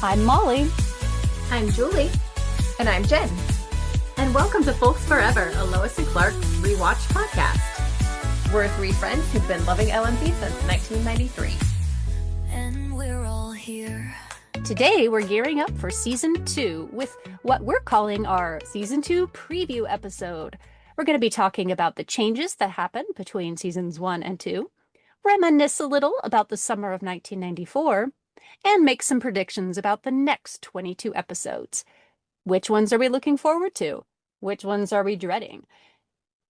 I'm Molly. I'm Julie. And I'm Jen. And welcome to Folks Forever, a Lois and Clark rewatch podcast. We're three friends who've been loving LMP since 1993. And we're all here. Today we're gearing up for Season 2 with what we're calling our Season 2 preview episode. We're going to be talking about the changes that happened between Seasons 1 and 2, reminisce a little about the summer of 1994, and make some predictions about the next 22 episodes. Which ones are we looking forward to? Which ones are we dreading?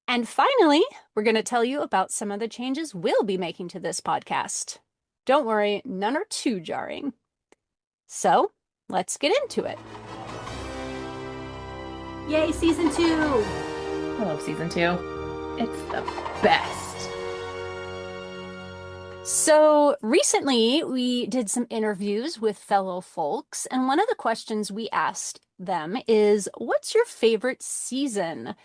And finally, we're going to tell you about some of the changes we'll be making to this podcast. Don't worry, none are too jarring. So, let's get into it. Yay, Season 2! I love Season 2. It's the best. So recently we did some interviews with fellow folks, and one of the questions we asked them is, what's your favorite season?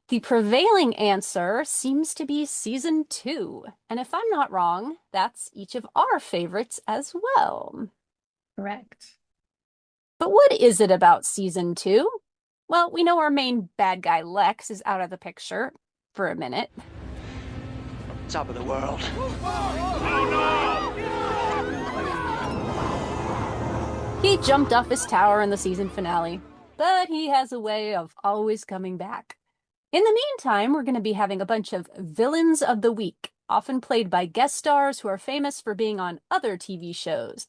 The prevailing answer seems to be Season 2. And if I'm not wrong, that's each of our favorites as well. Correct. But what is it about Season 2? Well, we know our main bad guy, Lex, is out of the picture for a minute. Top of the world. He jumped off his tower in the season finale, but he has a way of always coming back. In the meantime, we're going to be having a bunch of villains of the week, often played by guest stars who are famous for being on other TV shows.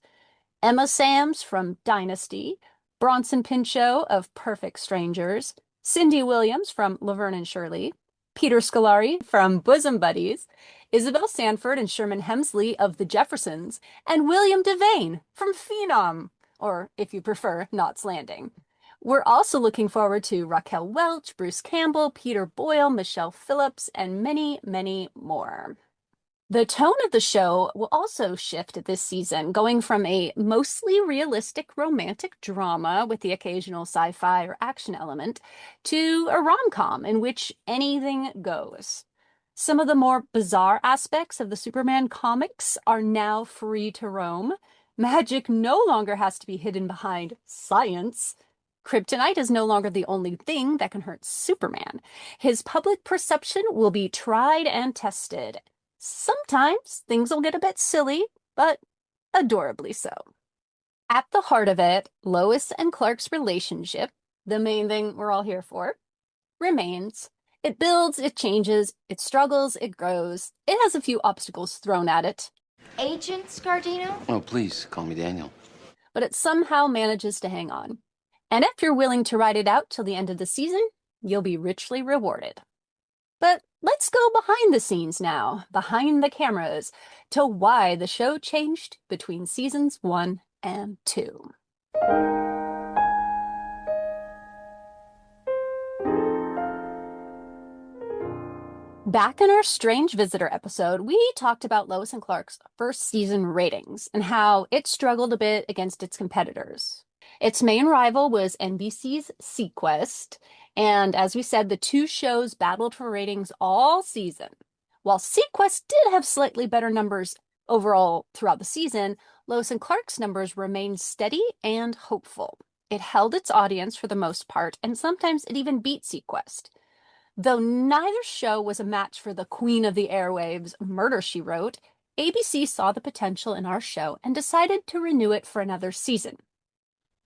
Emma Samms from Dynasty, Bronson Pinchot of Perfect Strangers, Cindy Williams from Laverne and Shirley, Peter Scolari from Bosom Buddies, Isabel Sanford and Sherman Hemsley of The Jeffersons, and William Devane from Phenom, or if you prefer, Knots Landing. We're also looking forward to Raquel Welch, Bruce Campbell, Peter Boyle, Michelle Phillips, and many, many more. The tone of the show will also shift this season, going from a mostly realistic romantic drama with the occasional sci-fi or action element to a rom-com in which anything goes. Some of the more bizarre aspects of the Superman comics are now free to roam. Magic no longer has to be hidden behind science. Kryptonite is no longer the only thing that can hurt Superman. His public perception will be tried and tested. Sometimes things will get a bit silly, but adorably so. At the heart of it, Lois and Clark's relationship, the main thing we're all here for, remains. It builds, it changes, it struggles, it grows. It has a few obstacles thrown at it. Agent Scardino? Oh, please, call me Daniel. But it somehow manages to hang on. And if you're willing to ride it out till the end of the season, you'll be richly rewarded. But let's go behind the scenes now, behind the cameras, to why the show changed between seasons 1 and 2. Back in our Strange Visitor episode, we talked about Lois and Clark's first season ratings and how it struggled a bit against its competitors. Its main rival was NBC's seaQuest, and as we said, the two shows battled for ratings all season. While seaQuest did have slightly better numbers overall throughout the season, Lois and Clark's numbers remained steady and hopeful. It held its audience for the most part, and sometimes it even beat seaQuest. Though neither show was a match for the queen of the airwaves, Murder, She Wrote, ABC saw the potential in our show and decided to renew it for another season.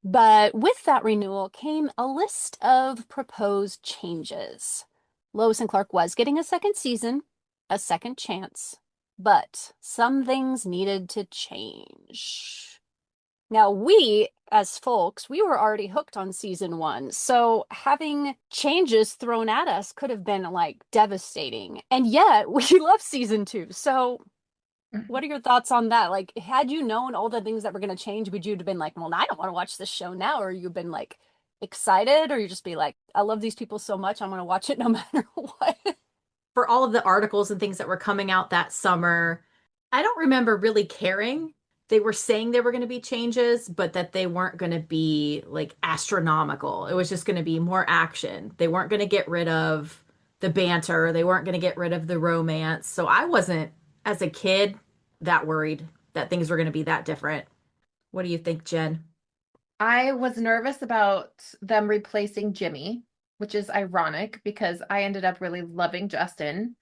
But with that renewal came a list of proposed changes. Lois and Clark was getting a second season, a second chance, but some things needed to change. Now, we, as folks, we were already hooked on season 1, so having changes thrown at us could have been, devastating. And yet, we love season 2, so what are your thoughts on that? Had you known all the things that were going to change, would you have been like, well, I don't want to watch this show now, or you've been, excited, or you just be like, I love these people so much, I'm going to watch it no matter what? For all of the articles and things that were coming out that summer, I don't remember really caring. They were saying there were going to be changes, but that they weren't going to be astronomical. It was just going to be more action. They weren't going to get rid of the banter. They weren't going to get rid of the romance. So I wasn't, as a kid, that worried that things were going to be that different. What do you think, Jen? I was nervous about them replacing Jimmy, which is ironic because I ended up really loving Justin.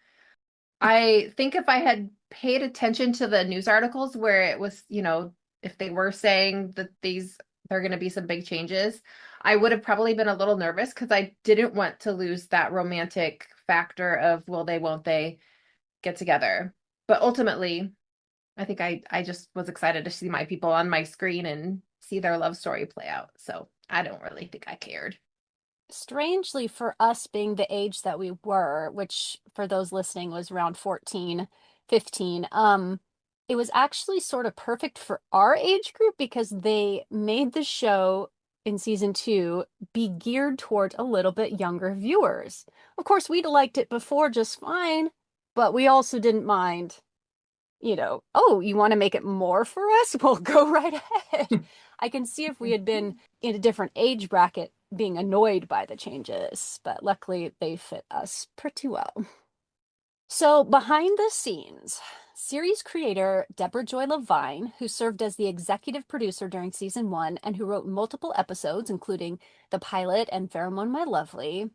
I think if I had paid attention to the news articles where it was, if they were saying that there are going to be some big changes, I would have probably been a little nervous because I didn't want to lose that romantic factor of will they, won't they get together. But ultimately, I think I just was excited to see my people on my screen and see their love story play out. So I don't really think I cared. Strangely, for us being the age that we were, which for those listening was around 14, 15, it was actually sort of perfect for our age group because they made the show in season 2 be geared toward a little bit younger viewers. Of course, we'd liked it before just fine, but we also didn't mind, oh, you want to make it more for us? Well, go right ahead. I can see if we had been in a different age bracket being annoyed by the changes, but luckily they fit us pretty well. So, behind the scenes, series creator Deborah Joy Levine, who served as the executive producer during season 1 and who wrote multiple episodes, including the pilot and Pheromone My Lovely,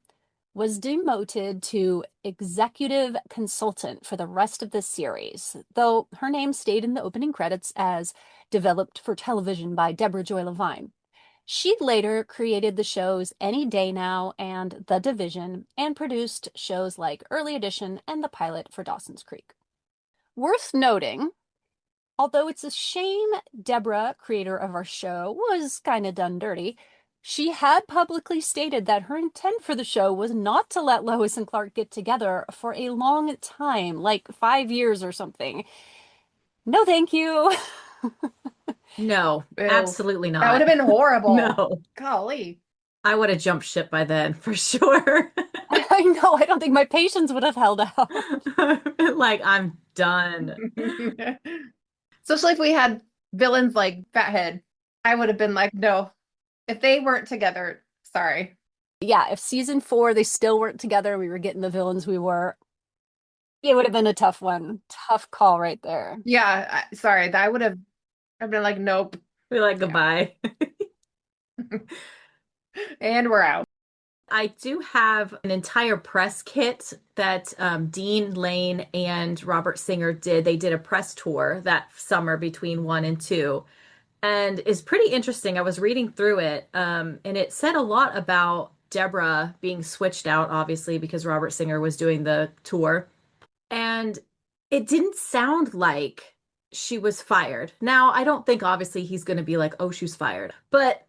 was demoted to executive consultant for the rest of the series, though her name stayed in the opening credits as developed for television by Deborah Joy Levine. She later created the shows Any Day Now and The Division and produced shows like Early Edition and the pilot for Dawson's Creek. Worth noting, although it's a shame Deborah, creator of our show, was kind of done dirty, she had publicly stated that her intent for the show was not to let Lois and Clark get together for a long time, like 5 years or something. No, thank you. No, Ew. absolutely not. That would have been horrible. No. Golly. I would have jumped ship by then for sure. I know, I don't think my patience would have held out. Like, I'm done. Especially if we had villains like Fathead. I would have been like, no. If they weren't together, sorry. Yeah, if season 4 they still weren't together, we were getting the villains we were. It would have been a tough one. Tough call right there. Yeah, sorry. I would have I've been like, nope. Be like, goodbye. And we're out. I do have an entire press kit that Dean Lane and Robert Singer did. They did a press tour that summer between 1 and 2, and it's pretty interesting. I was reading through it, and it said a lot about Deborah being switched out, obviously, because Robert Singer was doing the tour. And it didn't sound like she was fired. Now, I don't think obviously he's going to be like, oh, she's fired. But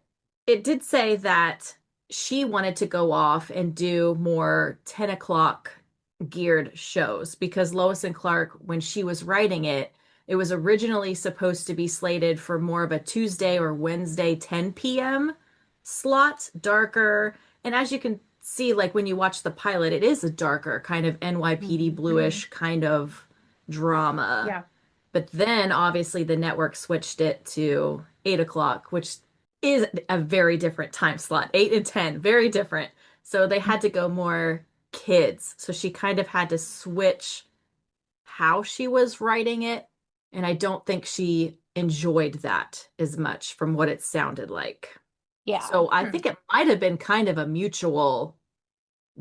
it did say that she wanted to go off and do more 10 o'clock geared shows because Lois and Clark, when she was writing it, it was originally supposed to be slated for more of a Tuesday or Wednesday 10 p.m. slot, darker. And as you can see, like when you watch the pilot, it is a darker kind of NYPD bluish kind of drama. Yeah. But then obviously the network switched it to 8 o'clock, which is a very different time slot. 8 and 10, very different. So they had to go more kids. So she kind of had to switch how she was writing it. And I don't think she enjoyed that as much from what it sounded like. Yeah. So I think it might have been kind of a mutual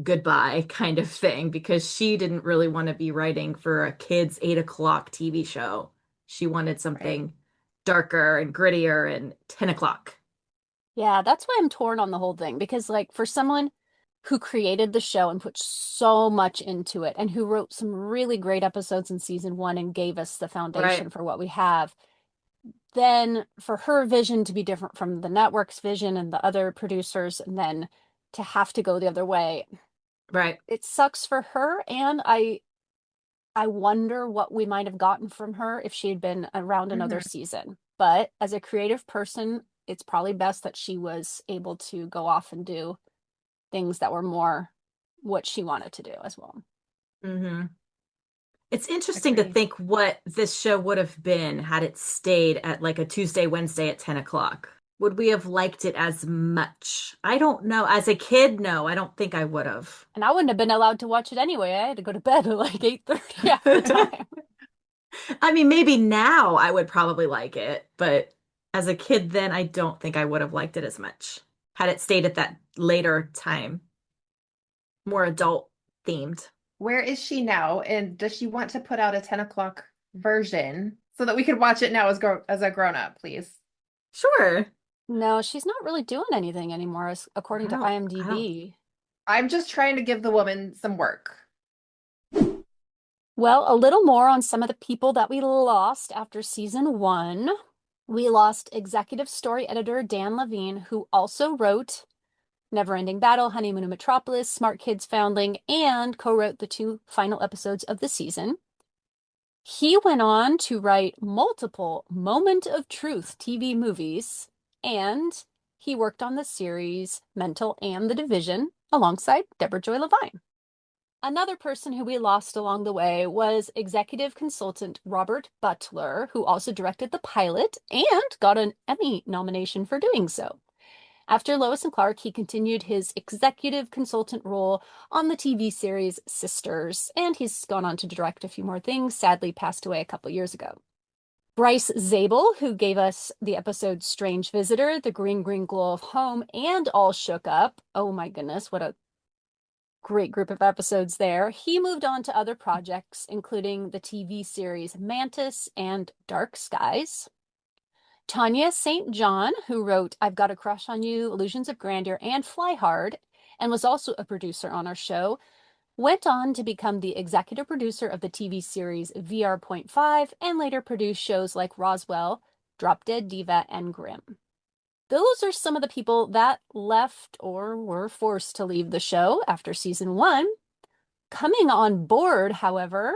goodbye kind of thing because she didn't really want to be writing for a kid's 8 o'clock TV show. She wanted something darker and grittier and 10 o'clock. Yeah, that's why I'm torn on the whole thing because like for someone who created the show and put so much into it and who wrote some really great episodes in season 1 and gave us the foundation for what we have, then for her vision to be different from the network's vision and the other producers and then to have to go the other way. Right. It sucks for her, and I wonder what we might have gotten from her if she had been around another season. But as a creative person, it's probably best that she was able to go off and do things that were more what she wanted to do as well. Mm-hmm. It's interesting to think what this show would have been had it stayed at like a Tuesday, Wednesday at 10 o'clock. Would we have liked it as much? I don't know. As a kid, no, I don't think I would have. And I wouldn't have been allowed to watch it anyway. I had to go to bed at like 8:30 half the time. I mean, maybe now I would probably like it, but as a kid then, I don't think I would have liked it as much had it stayed at that later time, more adult themed. Where is she now? And does she want to put out a 10 o'clock version so that we could watch it now as a grown up, please? Sure. No, she's not really doing anything anymore, according to I don't IMDb. I'm just trying to give the woman some work. Well, a little more on some of the people that we lost after season 1. We lost executive story editor Dan Levine, who also wrote Neverending Battle, Honeymoon in Metropolis, Smart Kids Foundling, and co-wrote the 2 final episodes of the season. He went on to write multiple Moment of Truth TV movies, and he worked on the series Mental and The Division alongside Deborah Joy Levine. Another person who we lost along the way was executive consultant Robert Butler, who also directed the pilot and got an Emmy nomination for doing so. After Lois and Clark, he continued his executive consultant role on the TV series Sisters, and he's gone on to direct a few more things, sadly passed away a couple years ago. Bryce Zabel, who gave us the episode Strange Visitor, The Green Green Glow of Home, and All Shook Up. Oh my goodness, what a great group of episodes there. He moved on to other projects, including the TV series Mantis and Dark Skies. Tanya St. John, who wrote I've Got a Crush on You, Illusions of Grandeur, and Fly Hard, and was also a producer on our show, went on to become the executive producer of the TV series VR.5 and later produced shows like Roswell, Drop Dead Diva, and Grimm. Those are some of the people that left or were forced to leave the show after season 1. Coming on board, however,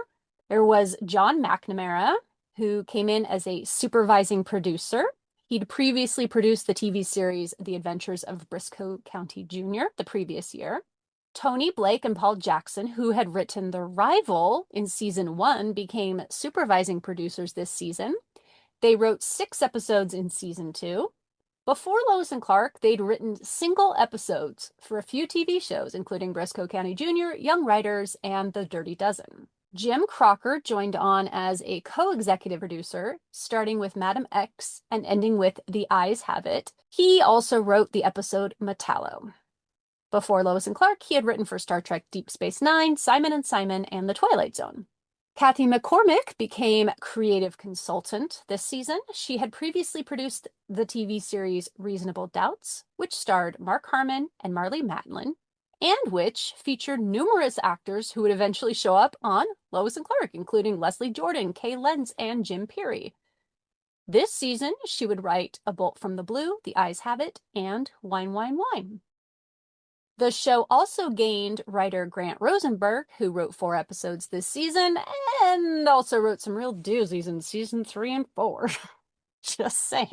there was John McNamara, who came in as a supervising producer. He'd previously produced the TV series The Adventures of Briscoe County Jr. the previous year. Tony Blake and Paul Jackson, who had written The Rival in season 1, became supervising producers this season. They wrote 6 episodes in season 2. Before Lois and Clark, they'd written single episodes for a few TV shows, including Briscoe County Jr., Young Writers, and The Dirty Dozen. Jim Crocker joined on as a co-executive producer, starting with Madam X and ending with The Eyes Have It. He also wrote the episode Metallo. Before Lois and Clark, he had written for Star Trek Deep Space Nine, Simon and Simon, and The Twilight Zone. Kathy McCormick became creative consultant this season. She had previously produced the TV series Reasonable Doubts, which starred Mark Harmon and Marlee Matlin, and which featured numerous actors who would eventually show up on Lois and Clark, including Leslie Jordan, Kay Lentz, and Jim Peary. This season, she would write A Bolt from the Blue, The Eyes Have It, and Wine, Wine, Wine. The show also gained writer Grant Rosenberg, who wrote 4 episodes this season, and also wrote some real doozies in season 3 and 4. Just saying.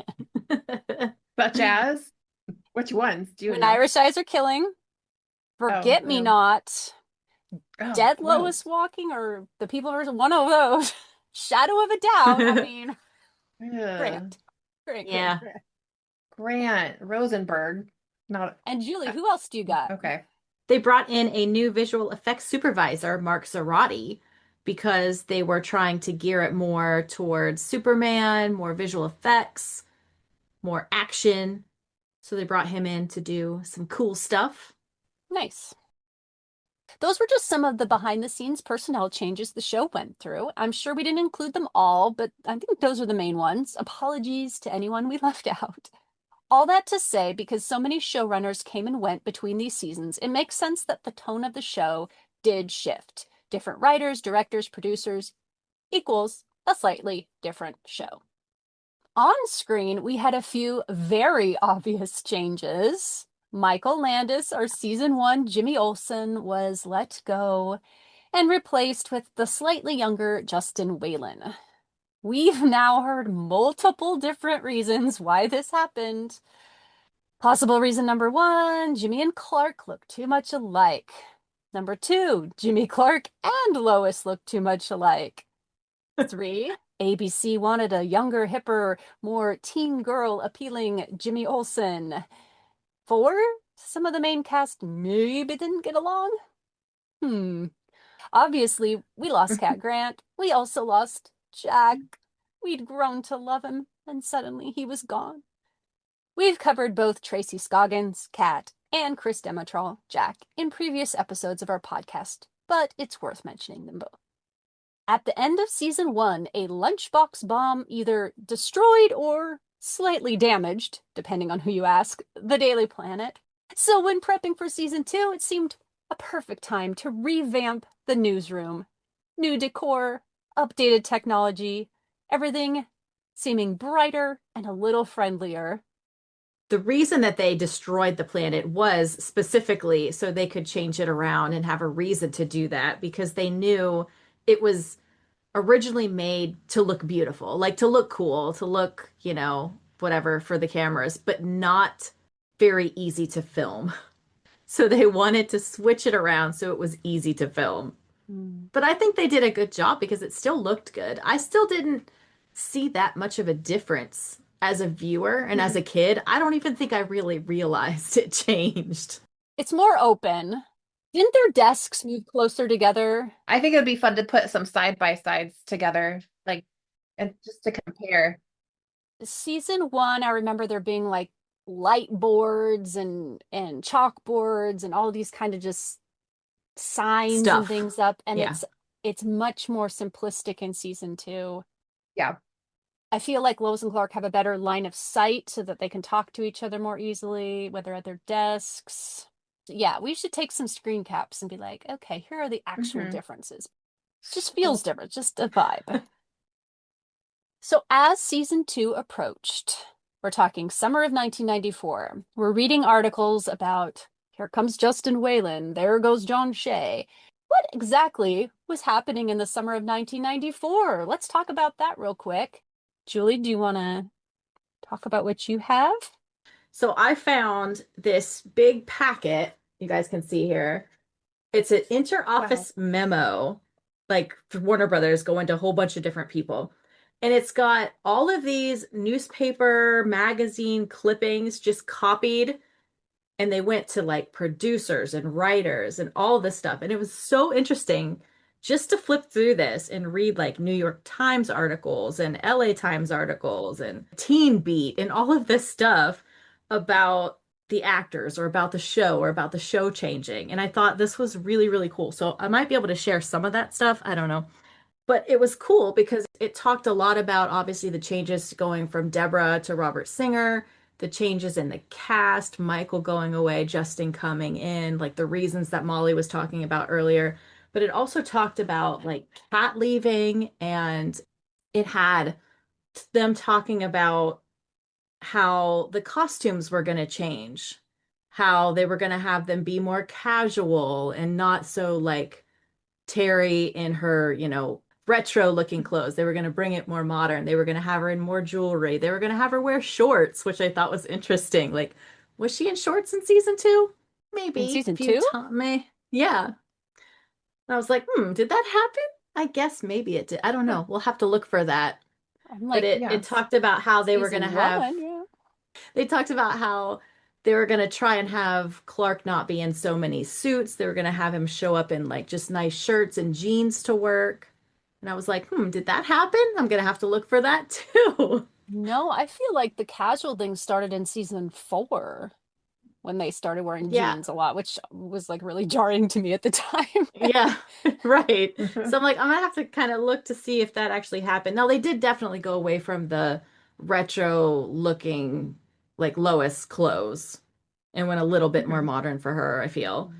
Such as? Which ones? Do you When know? Irish Eyes Are Killing, Forget Me Not, Dead Lois Walking, or The People version, one of those. Shadow of a Doubt. I mean, great. Yeah. Grant Rosenberg. Not. And Julie, who else do you got? Okay. They brought in a new visual effects supervisor, Mark Zarati, because they were trying to gear it more towards Superman, more visual effects, more action. So they brought him in to do some cool stuff. Nice. Those were just some of the behind-the-scenes personnel changes the show went through. I'm sure we didn't include them all, but I think those are the main ones. Apologies to anyone we left out. All that to say, because so many showrunners came and went between these seasons, it makes sense that the tone of the show did shift. Different writers, directors, producers equals a slightly different show. On screen, we had a few very obvious changes. Michael Landis, our season 1 Jimmy Olsen, was let go and replaced with the slightly younger Justin Whalen. We've now heard multiple different reasons why this happened. Possible reason number 1, Jimmy and Clark look too much alike. Number 2, Jimmy Clark and Lois look too much alike. 3, ABC wanted a younger, hipper, more teen girl appealing Jimmy Olsen. 4, some of the main cast maybe didn't get along. Obviously, we lost Cat Grant. We also lost Jack. We'd grown to love him. and suddenly he was gone. We've covered both Tracy Scoggins, Kat, and Chris Demetral, Jack, in previous episodes of our podcast, but it's worth mentioning them both. At the end of season 1, a lunchbox bomb either destroyed or slightly damaged, depending on who you ask, the Daily Planet. So when prepping for season 2, it seemed a perfect time to revamp the newsroom. New decor, updated technology, everything seeming brighter and a little friendlier. The reason that they destroyed the planet was specifically so they could change it around and have a reason to do that, because they knew it was originally made to look beautiful, like to look cool, to look, whatever for the cameras, but not very easy to film. So they wanted to switch it around so it was easy to film. But I think they did a good job because it still looked good. I still didn't see that much of a difference as a viewer, and as a kid, I don't even think I really realized it changed. It's more open. Didn't their desks move closer together? I think it would be fun to put some side by sides together, like, and just to compare. Season 1, I remember there being like light boards and chalkboards and all these kind of just signs Stuff. and things up, and Yeah. it's much more simplistic in season 2. Yeah. I feel like Lois and Clark have a better line of sight so that they can talk to each other more easily, whether at their desks. Yeah, we should take some screen caps and be like, okay, here are the actual differences. It just feels different, just a vibe. So as season 2 approached, we're talking summer of 1994. We're reading articles about here comes Justin Whalen, there goes John Shea. What exactly was happening in the summer of 1994? Let's talk about that real quick. Julie, do you want to talk about what you have? So I found this big packet, you guys can see here. It's an inter-office memo, like for Warner Brothers going to a whole bunch of different people. And it's got all of these newspaper, magazine clippings just copied. And they went to like producers and writers and all this stuff. And it was so interesting just to flip through this and read like New York Times articles and LA Times articles and Teen Beat and all of this stuff about the actors or about the show or about the show changing. And I thought this was really, really cool. So I might be able to share some of that stuff. I don't know. But it was cool because it talked a lot about obviously the changes going from Deborah to Robert Singer, the changes in the cast, Michael going away, Justin coming in, like the reasons that Molly was talking about earlier. But it also talked about like Kat leaving, and it had them talking about how the costumes were going to change, how they were going to have them be more casual and not so like Terry in her, retro looking clothes. They were going to bring it more modern. They were going to have her in more jewelry. They were going to have her wear shorts, which I thought was interesting. Like, was she in shorts in season 2? Maybe. In season 2? Yeah. I was like, did that happen? I guess maybe it did. I don't know. We'll have to look for that. I'm like, But it talked about how they were going to have, they talked about how they were going to try and have Clark not be in so many suits. They were going to have him show up in like just nice shirts and jeans to work. And I was like, did that happen? I'm going to have to look for that too. No, I feel like the casual thing started in season 4 when they started wearing jeans a lot, which was like really jarring to me at the time. Yeah, right. So I'm like, I'm gonna have to kind of look to see if that actually happened. Now, they did definitely go away from the retro looking like Lois clothes and went a little bit more modern for her, I feel.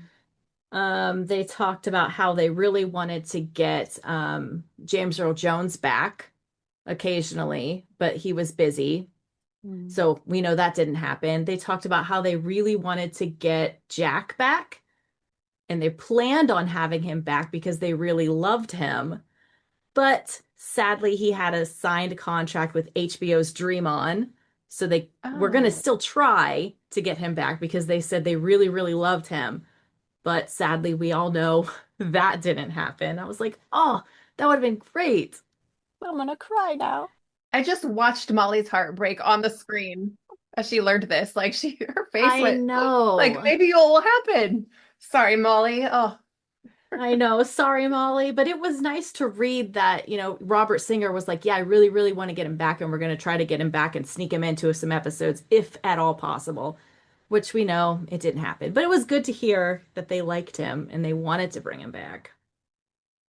They talked about how they really wanted to get James Earl Jones back occasionally, but he was busy. So we know that didn't happen. They talked about how they really wanted to get Jack back, and they planned on having him back because they really loved him. But sadly, he had a signed contract with HBO's Dream On. So they were going to still try to get him back because they said they really, really loved him. But sadly, we all know that didn't happen. I was like, oh, that would have been great. I'm gonna cry now. I just watched Molly's heart break on the screen as she learned this. Like her face I went, know. like maybe it will happen. Sorry, Molly. Oh, I know. Sorry, Molly, but it was nice to read that, Robert Singer was like, yeah, I really, really want to get him back, and we're going to try to get him back and sneak him into some episodes, if at all possible, which we know it didn't happen. But it was good to hear that they liked him and they wanted to bring him back.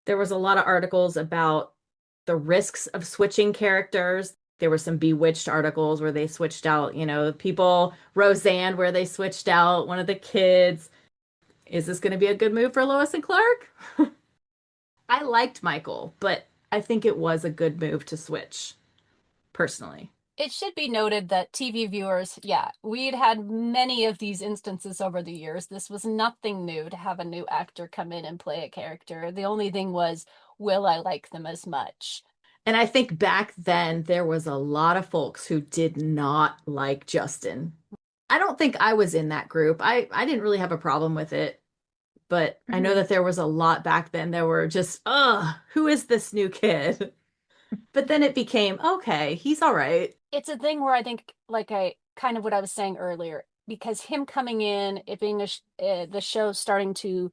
There was a lot of articles about the risks of switching characters. There were some Bewitched articles where they switched out, people, Roseanne, where they switched out one of the kids. Is this going to be a good move for Lois and Clark? I liked Michael, but I think it was a good move to switch, personally. It should be noted that TV viewers, yeah, we'd had many of these instances over the years. This was nothing new to have a new actor come in and play a character. The only thing was, will I like them as much? And I think back then there was a lot of folks who did not like Justin. I don't think I was in that group. I didn't really have a problem with it, but I know that there was a lot back then that were just, who is this new kid? But then it became, okay, he's all right. It's a thing where I think, like I kind of what I was saying earlier, because him coming in, it being the show starting to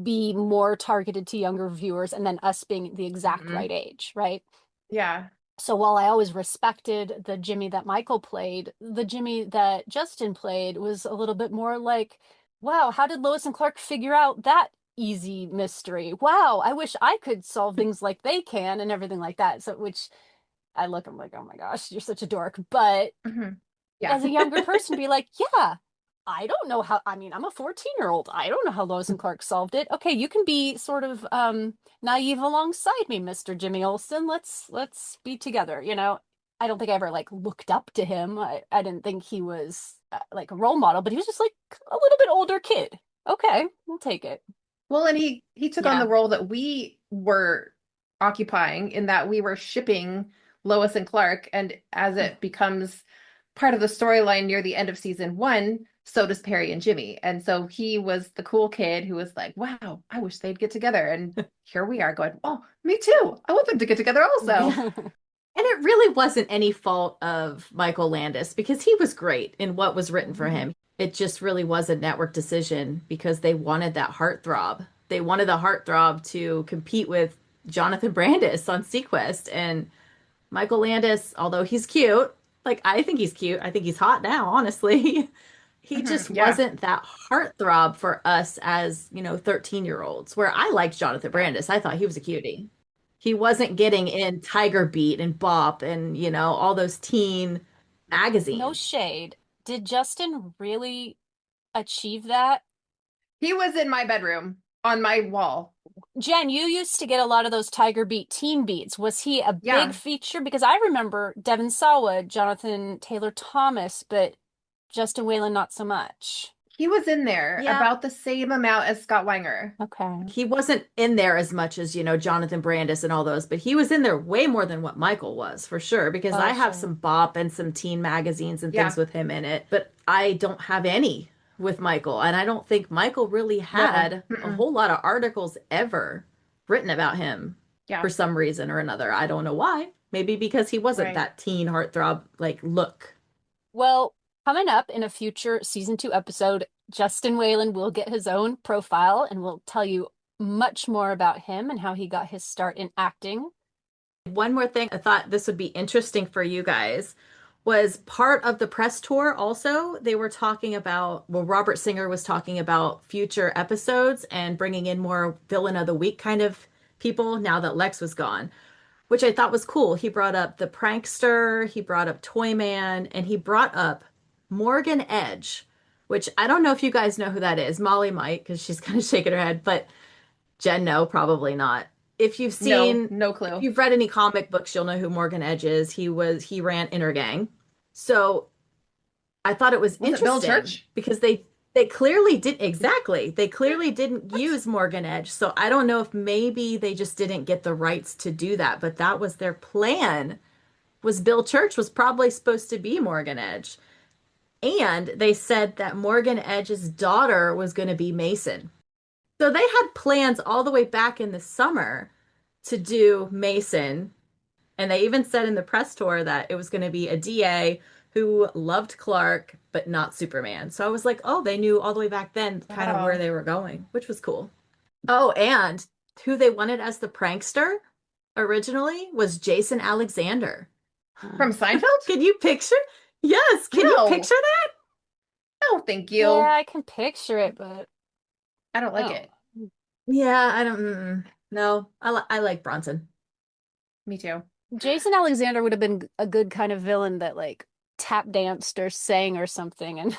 be more targeted to younger viewers, and then us being the exact right age, right? Yeah. So while I always respected the Jimmy that Michael played, the Jimmy that Justin played was a little bit more like, wow, how did Lois and Clark figure out that easy mystery? Wow, I wish I could solve things like they can and everything like that. So, which I look, I'm like, oh my gosh, you're such a dork. But Yeah. as a younger person, be like, yeah, I don't know how, I mean, I'm a 14-year-old. I don't know how Lois and Clark solved it. Okay, you can be sort of naive alongside me, Mr. Jimmy Olsen. Let's be together, I don't think I ever like looked up to him. I didn't think he was like a role model, but he was just like a little bit older kid. Okay, we'll take it. Well, and he took on Yeah. the role that we were occupying, in that we were shipping Lois and Clark, and as it becomes part of the storyline near the end of season 1, so does Perry and Jimmy. And so he was the cool kid who was like, wow, I wish they'd get together. And here we are going, oh, me too. I want them to get together also. And it really wasn't any fault of Michael Landis, because he was great in what was written for him. It just really was a network decision because they wanted that heartthrob. They wanted the heartthrob to compete with Jonathan Brandis on Sequest. And Michael Landis, although he's cute, like I think he's cute, I think he's hot now, honestly. He just Yeah. wasn't that heartthrob for us as, 13-year-olds, where I liked Jonathan Brandis. I thought he was a cutie. He wasn't getting in Tiger Beat and Bop and, all those teen magazines. No shade. Did Justin really achieve that? He was in my bedroom on my wall. Jen, you used to get a lot of those Tiger Beat teen beats. Was he a Yeah. big feature? Because I remember Devin Sawa, Jonathan Taylor Thomas, but Justin Whalen not so much. He was in there Yeah. about the same amount as Scott Weinger. Okay. He wasn't in there as much as, Jonathan Brandis and all those, but he was in there way more than what Michael was, for sure, because Oh, I have sure. some Bop and some teen magazines and Yeah. things with him in it, but I don't have any with Michael. And I don't think Michael really had a Mm-mm. whole lot of articles ever written about him Yeah. for some reason or another. I don't know why. Maybe because he wasn't Right. that teen heartthrob like look. Well, coming up in a future season 2 episode, Justin Whalen will get his own profile and will tell you much more about him and how he got his start in acting. One more thing, I thought this would be interesting for you guys, was part of the press tour also. They were talking about, well, Robert Singer was talking about future episodes and bringing in more villain of the week kind of people now that Lex was gone, which I thought was cool. He brought up the prankster, he brought up Toyman, and he brought up Morgan Edge, which I don't know if you guys know who that is. Molly might, because she's kind of shaking her head, but Jen, no, probably not. If you've seen, No clue. if you've read any comic books, you'll know who Morgan Edge is. He ran Intergang. So I thought it was Was it interesting Bill Church? because they clearly did exactly. They clearly didn't use Morgan Edge. So I don't know if maybe they just didn't get the rights to do that, but that was their plan. Was Bill Church was probably supposed to be Morgan Edge. And they said that Morgan Edge's daughter was going to be Mason. So they had plans all the way back in the summer to do Mason. And they even said in the press tour that it was going to be a DA who loved Clark, but not Superman. So I was like, oh, they knew all the way back then kind of Wow. where they were going, which was cool. Oh, and who they wanted as the prankster originally was Jason Alexander. From Seinfeld? Can you picture? Yes, can you No. picture that? No, thank Yeah, you. I can picture it, but I don't like no. it. Yeah, I don't. No, I like Bronson. Me too. Jason Alexander would have been a good kind of villain that like tap danced or sang or something and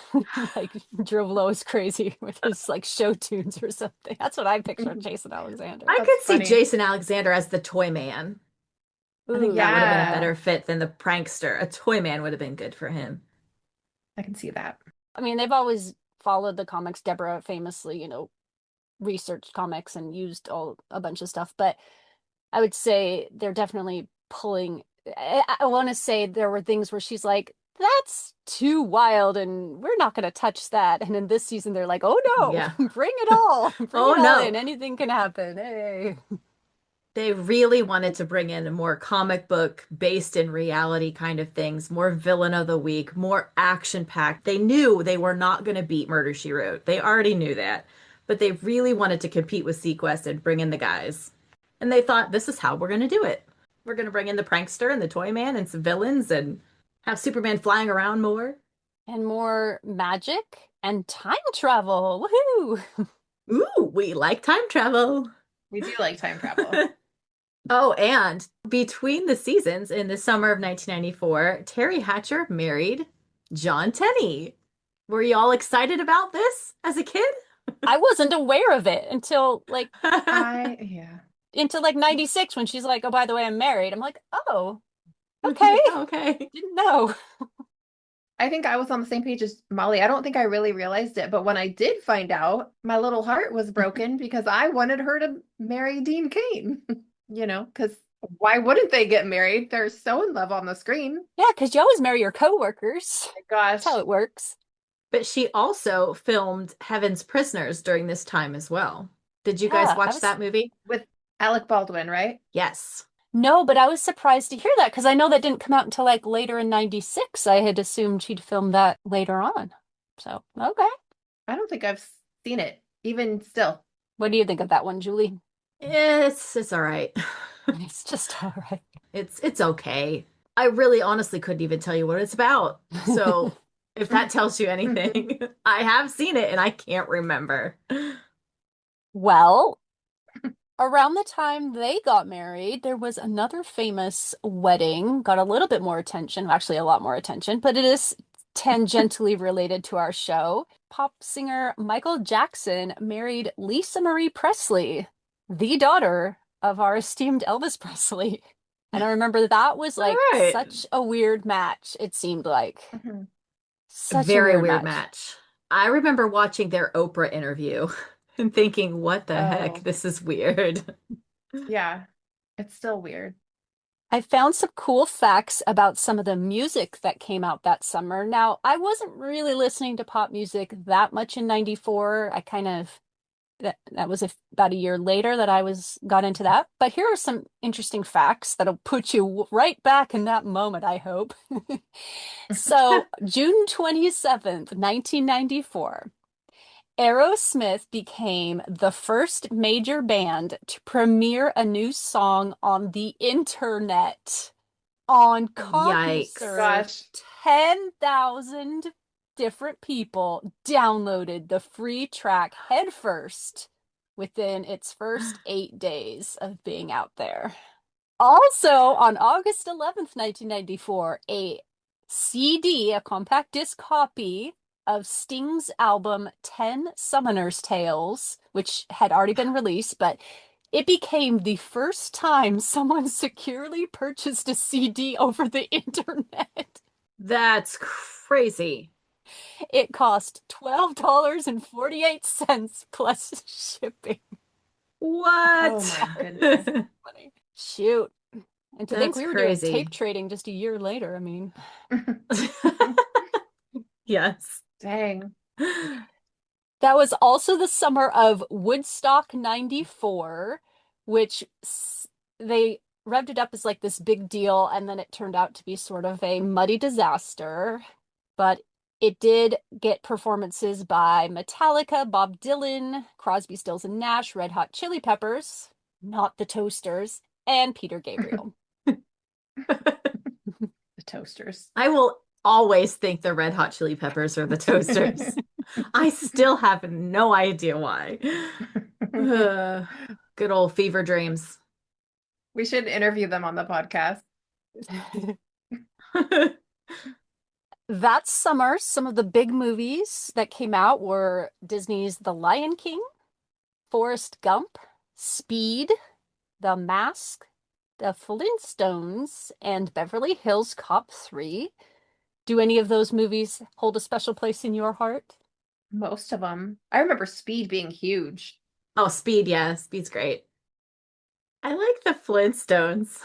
like drove Lois crazy with his like show tunes or something. That's what I pictured Jason Alexander. I That's could see funny. Jason Alexander as the toy man. I think that would have been a Ooh. Yeah, better fit than the prankster. A toy man would have been good for him. I can see that. I mean, they've always followed the comics. Deborah famously, researched comics and used a bunch of stuff, but I would say they're definitely pulling. I want to say there were things where she's like, "That's too wild, and we're not going to touch that." And in this season, they're like, "Oh Yeah. no, bring it all, bring Oh it all no. in. Anything can happen." Hey. They really wanted to bring in more comic book based in reality kind of things, more villain of the week, more action packed. They knew they were not going to beat Murder She Wrote. They already knew that. But they really wanted to compete with Sequest and bring in the guys. And they thought, this is how we're going to do it. We're going to bring in the prankster and the toy man and some villains and have Superman flying around more. And more magic and time travel. Woohoo! Ooh, we like time travel. We do like time travel. Oh, and between the seasons in the summer of 1994, Terry Hatcher married John Tenney. Were you all excited about this as a kid? I wasn't aware of it until like Yeah. into like 96 when she's like, "Oh, by the way, I'm married." I'm like, "Oh, okay." Okay. Didn't know. I think I was on the same page as Molly. I don't think I really realized it, but when I did find out, my little heart was broken because I wanted her to marry Dean Cain. Because why wouldn't they get married? They're so in love on the screen. Yeah, because you always marry your coworkers. My That's gosh. how it works. But she also filmed Heaven's Prisoners during this time as well. Did you guys Yeah, I watch was that movie? With Alec Baldwin, right? Yes. no, but I was surprised to hear that because I know that didn't come out until like later in 96. I had assumed she'd filmed that later on. So, okay. I don't think I've seen it, even still. What do you think of that one, Julie? It's all right. It's just all right. It's okay. I really honestly couldn't even tell you what it's about. So if that tells you anything, I have seen it and I can't remember. Well, around the time they got married, there was another famous wedding, got a little bit more attention, actually a lot more attention, but it is tangentially related to our show. Pop singer Michael Jackson married Lisa Marie Presley, the daughter of our esteemed Elvis Presley. And I remember that was All like right. such a weird match, it seemed like. Mhm. Such a Very weird weird match. match. I remember watching their Oprah interview and thinking, what the heck? Oh, This is weird. yeah. It's still weird. I found some cool facts about some of the music that came out that summer. Now, I wasn't really listening to pop music that much in 94. I kind of that was about a year later that I was got into that. But here are some interesting facts that'll put you right back in that moment, I hope. So, June 27th, 1994. Aerosmith became the first major band to premiere a new song on the internet on Yikes. CompuServe. Gosh. 10,000 different people downloaded the free track headfirst within its first 8 days of being out there. Also, on August 11th, 1994, a CD, a compact disc copy of Sting's album 10 Summoner's Tales, which had already been released, but it became the first time someone securely purchased a CD over the internet. That's crazy. It cost $12.48 plus shipping. What? Oh my goodness. Funny. Shoot. And to think That's we were doing crazy. tape trading just a year later, I mean. Yes. Dang. That was also the summer of Woodstock 94, which they revved it up as like this big deal, and then it turned out to be sort of a muddy disaster. But It did get performances by Metallica, Bob Dylan, Crosby, Stills and Nash, Red Hot Chili Peppers, not the Toasters, and Peter Gabriel. The Toasters. I will always think the Red Hot Chili Peppers are the Toasters. I still have no idea why. Good old fever dreams. We should interview them on the podcast. That summer, some of the big movies that came out were Disney's The Lion King, Forrest Gump, Speed, The Mask, The Flintstones, and Beverly Hills Cop 3. Do any of those movies hold a special place in your heart? Most of them. I remember Speed being huge. Oh, Speed, yeah. Speed's great. I like the Flintstones.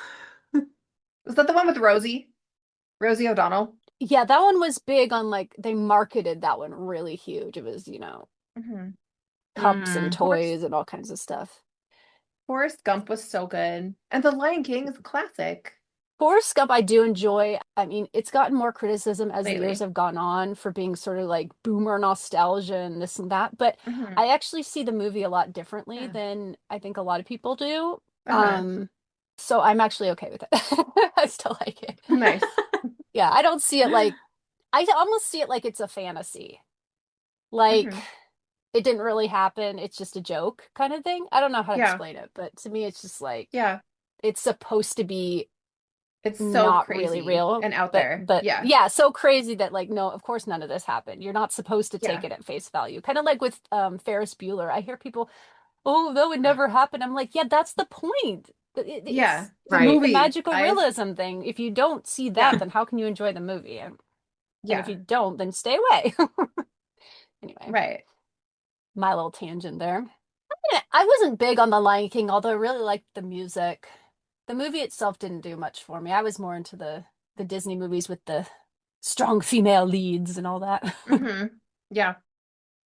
Was that the one with Rosie? Rosie O'Donnell? Yeah, that one was big on like they marketed that one really huge. It was, Mm-hmm. cups and Mm. toys and all kinds of stuff. Forrest Gump was so good. And The Lion King is a classic. Forrest Gump, I do enjoy. I mean, it's gotten more criticism as the Lately. years have gone on for being sort of like boomer nostalgia and this and that. But Mhm. I actually see the movie a lot differently Yeah. than I think a lot of people do. Uh-huh. So I'm actually okay with it. I still like it. Nice. Yeah, I don't see it like, I almost see it like it's a fantasy. Like Mhm. it didn't really happen. It's just a joke kind of thing. I don't know how to Yeah. explain it, but to me, it's just like Yeah. it's supposed to be It's so not crazy really real and out but there. but Yeah. yeah, so crazy that like no, of course none of this happened. You're not supposed to take Yeah. it at face value, kind of like with Ferris Bueller. I hear people, oh, that would never happen. I'm like, yeah, that's the point. Yeah. It's a Right. The movie, magical guys. realism thing. If you don't see that, Yeah. then how can you enjoy the movie? And if Yeah. you don't, then stay away. Anyway, Right. my little tangent there. I wasn't big on The Lion King, although I really liked the music. The movie itself didn't do much for me. I was more into the Disney movies with the strong female leads and all that. Hmm. Yeah.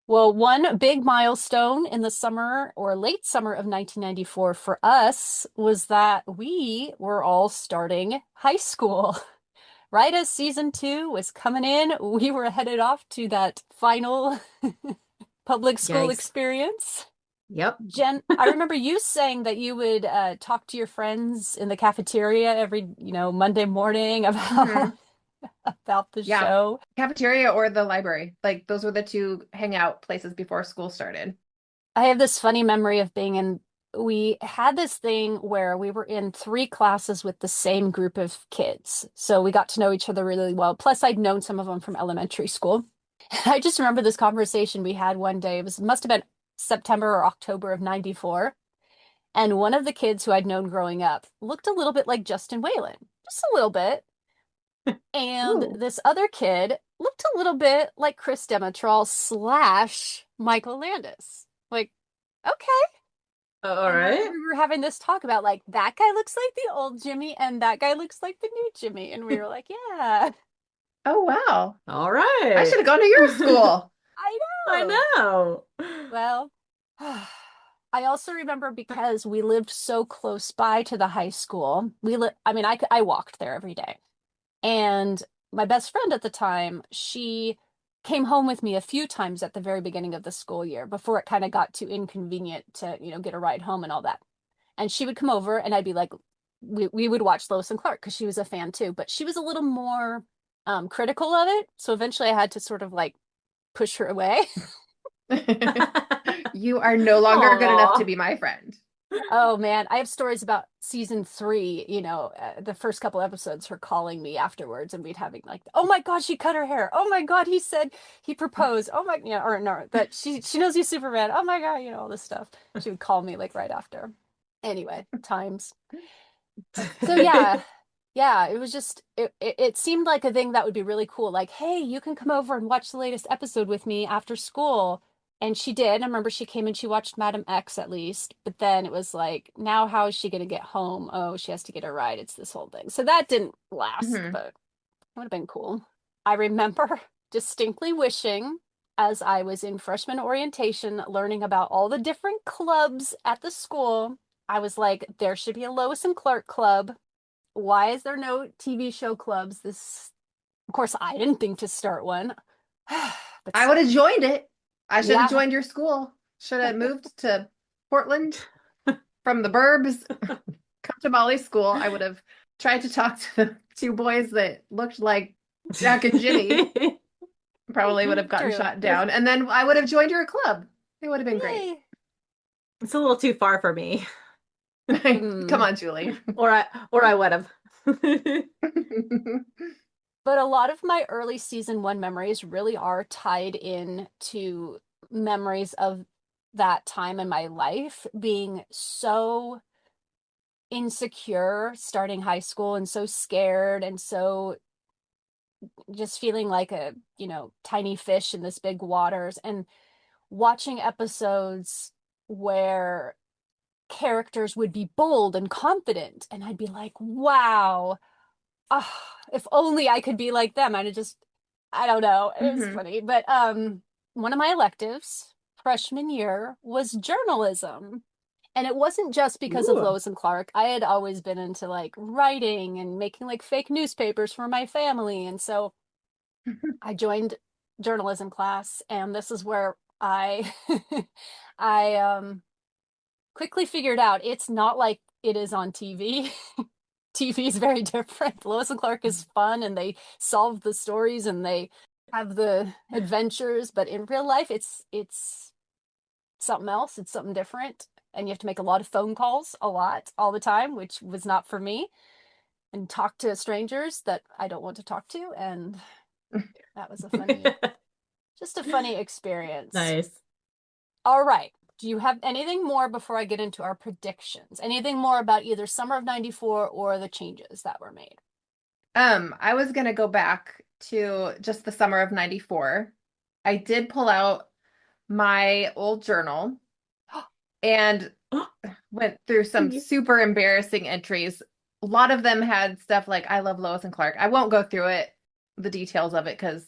Well, one big milestone in the summer or late summer of 1994 for us was that we were all starting high school. Right as season 2 was coming in, we were headed off to that final public school Yikes. experience. Yep. Jen, I remember you saying that you would talk to your friends in the cafeteria every, Monday morning about Mhm. about the Yeah. show. Cafeteria or the library. Like those were the two hangout places before school started. I have this funny memory of we had this thing where we were in 3 classes with the same group of kids. So we got to know each other really well. Plus, I'd known some of them from elementary school. I just remember this conversation we had one day. Must have been September or October of 94. And one of the kids who I'd known growing up looked a little bit like Justin Whalen, just a little bit. And Ooh. this other kid looked a little bit like Chris Demetral / Michael Landis. Like, okay. All And right. we were having this talk about like that guy looks like the old Jimmy and that guy looks like the new Jimmy. And we were like, yeah, Oh, wow. All right. I should have gone to your school. I I know. know. Well, I also remember because we lived so close by to the high school. I walked there every day. And my best friend at the time, she came home with me a few times at the very beginning of the school year before it kind of got too inconvenient to, get a ride home and all that. And she would come over and I'd be like, we would watch Lois and Clark because she was a fan too, but she was a little more critical of it. So eventually I had to sort of like push her away. You are no longer good enough Aw. to be my friend. Oh man, I have stories about season 3, the first couple episodes, her calling me afterwards and we'd having like, oh my God, she cut her hair. Oh my God, he said he proposed. Oh my, or no, that she knows he's Superman. Oh my God, all this stuff. She would call me like right after. Anyway, times. So yeah, it was just, it seemed like a thing that would be really cool. Like, hey, you can come over and watch the latest episode with me after school. And she did. I remember she came and she watched Madam X at least. But then it was like, now how is she going to get home? Oh, she has to get a ride. It's this whole thing. So that didn't last, Mhm. but it would have been cool. I remember distinctly wishing, as I was in freshman orientation, learning about all the different clubs at the school, I was like, there should be a Lois and Clark club. Why is there no TV show clubs? Of course, I didn't think to start one. But I would have joined it. I should have Yeah. joined your school. Should have moved to Portland from the burbs. Come to Molly's school. I would have tried to talk to the two boys that looked like Jack and Jimmy. Probably would have gotten True. shot down. And then I would have joined your club. It would have been great. Yay. It's a little too far for me. Come on, Julie. Or I would have. But a lot of my early season one memories really are tied in to memories of that time in my life, being so insecure starting high school and so scared and so just feeling like a, tiny fish in this big waters, and watching episodes where characters would be bold and confident and I'd be like, wow, if only I could be like them. I don't know. It was funny. But one of my electives freshman year was journalism. And it wasn't just because of Ooh. Lois and Clark. I had always been into like writing and making like fake newspapers for my family. And so I joined journalism class, and this is where I I quickly figured out it's not like it is on TV. TV is very different. Lois and Clark is fun, and they solve the stories and they have the adventures, but in real life it's something else. It's something different, and you have to make a lot of phone calls a lot all the time, which was not for me, and talk to strangers that I don't want to talk to, and that was just a funny experience. Nice. All right. Do you have anything more before I get into our predictions? Anything more about either summer of 94 or the changes that were made? I was gonna go back to just the summer of 94. I did pull out my old journal and went through some super embarrassing entries. A lot of them had stuff like I love Lois and Clark. I won't go through the details of it because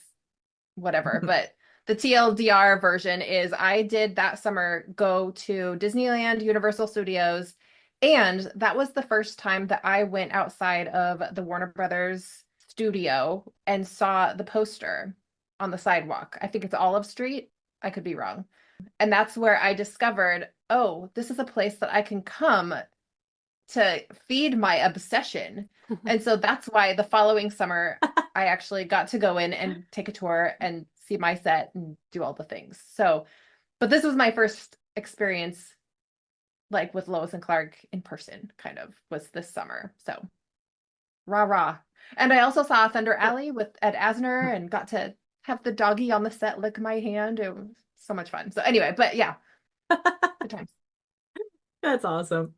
whatever, but the TLDR version is I did that summer go to Disneyland, Universal Studios, and that was the first time that I went outside of the Warner Brothers studio and saw the poster on the sidewalk. I think it's Olive Street. I could be wrong. And that's where I discovered, oh, this is a place that I can come to feed my obsession. And so that's why the following summer, I actually got to go in and take a tour and see my set and do all the things. So, but this was my first experience like with Lois and Clark in person, kind of, was this summer. So, rah rah. And I also saw Thunder Alley at Asner and got to have the doggy on the set lick my hand. It was so much fun. So anyway, but yeah, good times. That's awesome.